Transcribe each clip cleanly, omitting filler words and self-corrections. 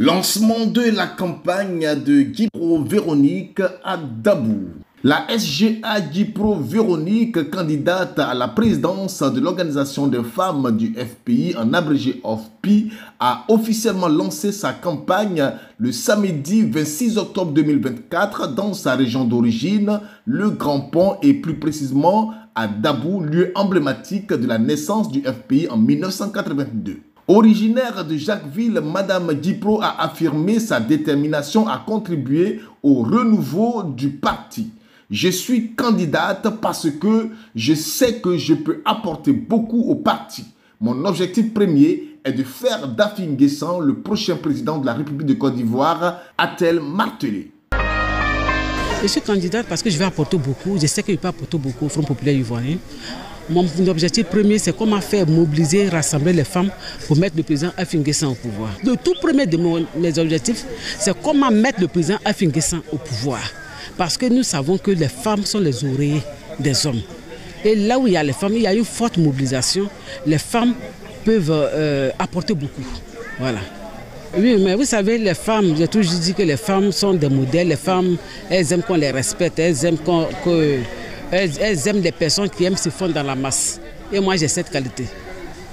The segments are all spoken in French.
Lancement de la campagne de Guipro Véronique à Dabou. La SGA Guipro Véronique, candidate à la présidence de l'Organisation des femmes du FPI, en abrégé OFPI, a officiellement lancé sa campagne le samedi 26 octobre 2024 dans sa région d'origine, le Grand Pont, et plus précisément à Dabou, lieu emblématique de la naissance du FPI en 1982. Originaire de Jacquesville, Madame Guipro a affirmé sa détermination à contribuer au renouveau du parti. Je suis candidate parce que je sais que je peux apporter beaucoup au parti. Mon objectif premier est de faire d'Affi N'Guessan le prochain président de la République de Côte d'Ivoire, a-t-elle martelé. Je suis candidate parce que je vais apporter beaucoup. Je sais que je peux apporter beaucoup au Front populaire ivoirien. Mon objectif premier, c'est comment faire mobiliser, rassembler les femmes pour mettre le président Affi N'Guessan au pouvoir. Le tout premier de mes objectifs, c'est comment mettre le président Affi N'Guessan au pouvoir. Parce que nous savons que les femmes sont les oreillers des hommes. Et là où il y a les femmes, il y a une forte mobilisation. Les femmes peuvent apporter beaucoup. Voilà. Oui, mais vous savez, les femmes, j'ai toujours dit que les femmes sont des modèles. Les femmes, elles aiment qu'on les respecte, elles aiment elles aiment les personnes qui aiment se fondre dans la masse. Et moi, j'ai cette qualité.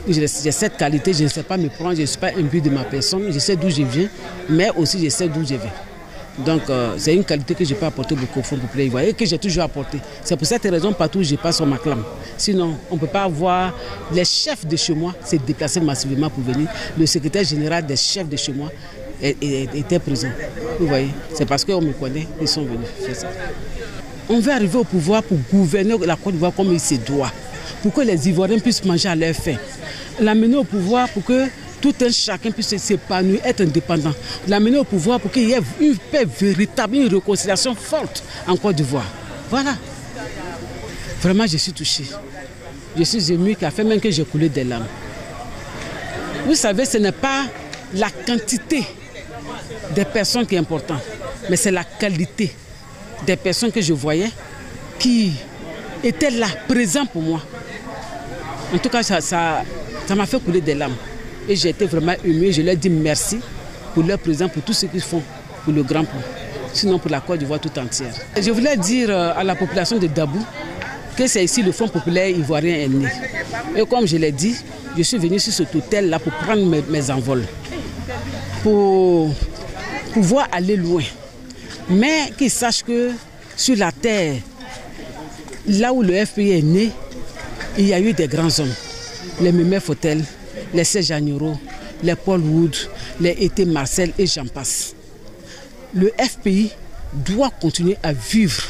J'ai cette qualité, je ne sais pas me prendre, je ne suis pas imbu de ma personne. Je sais d'où je viens, mais aussi je sais d'où je vais. Donc, c'est une qualité que je peux apporter beaucoup au Front populaire ivoirien et que j'ai toujours apporté. C'est pour cette raison, partout où je passe, on m'acclame. Sinon, on ne peut pas avoir les chefs de chez moi se déplacer massivement pour venir. Le secrétaire général des chefs de chez moi était présent. Vous voyez, c'est parce qu'on me connaît qu'ils sont venus faire ça. On veut arriver au pouvoir pour gouverner la Côte d'Ivoire comme il se doit, pour que les Ivoiriens puissent manger à leur faim. L'amener au pouvoir pour que tout un chacun puisse s'épanouir, être indépendant. L'amener au pouvoir pour qu'il y ait une paix véritable, une réconciliation forte en Côte d'Ivoire. Voilà. Vraiment, je suis touché. Je suis ému, qui a fait même que j'ai coulé des larmes. Vous savez, ce n'est pas la quantité des personnes qui est importante, mais c'est la qualité des personnes que je voyais qui étaient là, présents pour moi. En tout cas, ça m'a fait couler des larmes. Et j'ai été vraiment ému. Je leur dis merci pour leur présence, pour tout ce qu'ils font pour le Grand Pont, sinon pour la Côte d'Ivoire tout entière. Je voulais dire à la population de Dabou que c'est ici le Front populaire ivoirien est né. Et comme je l'ai dit, je suis venu sur cet hôtel-là pour prendre mes envols, pour pouvoir aller loin. Mais qu'ils sachent que sur la terre, là où le FPI est né, il y a eu des grands hommes. Les Mémé Fotel, les Serge Agnoro, les Paul Wood, les Été Marcel et j'en passe. Le FPI doit continuer à vivre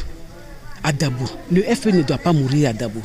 à Dabou. Le FPI ne doit pas mourir à Dabou.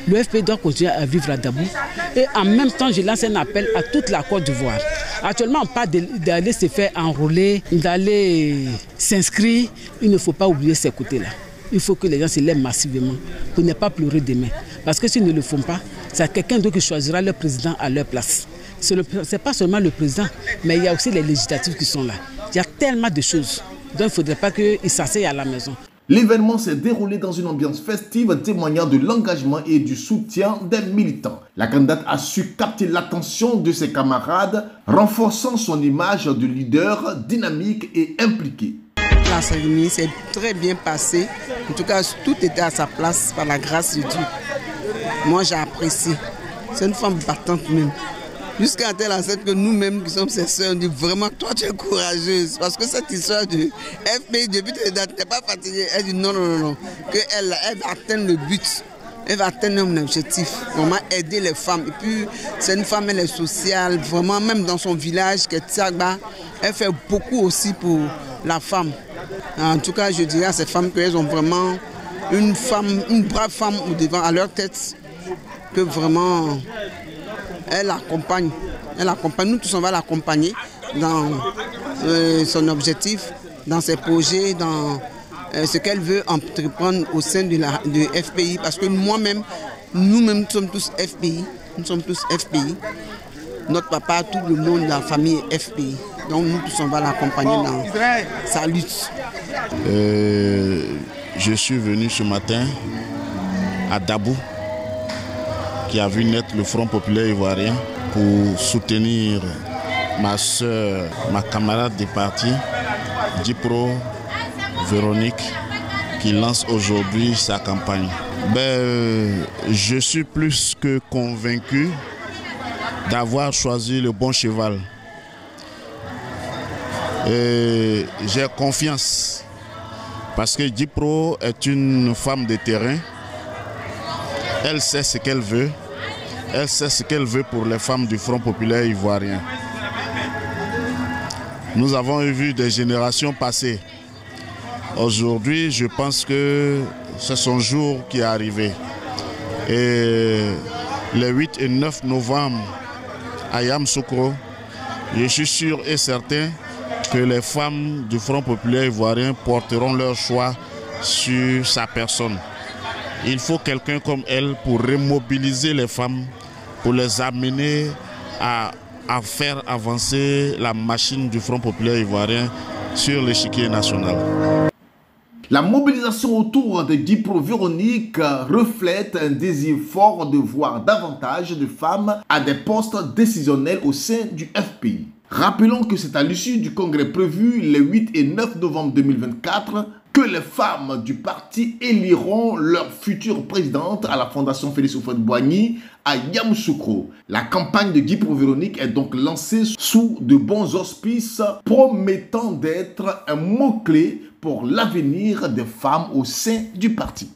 Le FPI doit continuer à vivre à Dabou. Et en même temps, je lance un appel à toute la Côte d'Ivoire. Actuellement, on parle d'aller se faire enrôler, d'aller s'inscrire. Il ne faut pas oublier ces côtés-là. Il faut que les gens se lèvent massivement pour ne pas pleurer demain. Parce que s'ils ne le font pas, c'est quelqu'un d'autre qui choisira le président à leur place. Ce n'est pas seulement le président, mais il y a aussi les législatifs qui sont là. Il y a tellement de choses. Donc il ne faudrait pas qu'ils s'asseyent à la maison. L'événement s'est déroulé dans une ambiance festive témoignant de l'engagement et du soutien des militants. La candidate a su capter l'attention de ses camarades, renforçant son image de leader dynamique et impliqué. La cérémonie s'est très bien passée. En tout cas, tout était à sa place par la grâce de Dieu. Moi, j'ai apprécié. C'est une femme battante même. Jusqu'à tel enseigne que nous-mêmes qui sommes ses sœurs, on dit vraiment, toi tu es courageuse. Parce que cette histoire de FPI, depuis que tu n'es pas fatiguée, elle dit non, qu'elle va atteindre le but. Elle va atteindre un objectif, vraiment aider les femmes. Et puis, c'est une femme, elle est sociale, vraiment, même dans son village, qui est Tiagba, elle fait beaucoup aussi pour la femme. En tout cas, je dirais à ces femmes qu'elles ont vraiment une brave femme au devant, à leur tête, que vraiment, elle accompagne. Nous tous, on va l'accompagner dans son objectif, dans ses projets, dans ce qu'elle veut entreprendre au sein de FPI. Parce que moi-même, nous-mêmes, nous sommes tous FPI. Nous sommes tous FPI. Notre papa, tout le monde de la famille est FPI. Donc nous tous, on va l'accompagner dans sa lutte. Je suis venu ce matin à Dabou, qui a vu naître le Front populaire ivoirien pour soutenir ma soeur, ma camarade de parti, Dipro Véronique, qui lance aujourd'hui sa campagne. Je suis plus que convaincu d'avoir choisi le bon cheval. J'ai confiance parce que Dipro est une femme de terrain. Elle sait ce qu'elle veut. Elle sait ce qu'elle veut pour les femmes du Front populaire ivoirien. Nous avons vu des générations passer. Aujourd'hui, je pense que c'est son jour qui est arrivé. Et les 8 et 9 novembre à Yamoussoukro, je suis sûr et certain que les femmes du Front populaire ivoirien porteront leur choix sur sa personne. Il faut quelqu'un comme elle pour remobiliser les femmes, pour les amener à faire avancer la machine du Front populaire ivoirien sur l'échiquier national. La mobilisation autour de Dipro Véronique reflète un désir fort de voir davantage de femmes à des postes décisionnels au sein du FPI. Rappelons que c'est à l'issue du congrès prévu les 8 et 9 novembre 2024 que les femmes du parti éliront leur future présidente à la Fondation Félix Houphouët-Boigny à Yamoussoukro. La campagne de Dipro Véronique est donc lancée sous de bons auspices, promettant d'être un mot-clé pour l'avenir des femmes au sein du parti.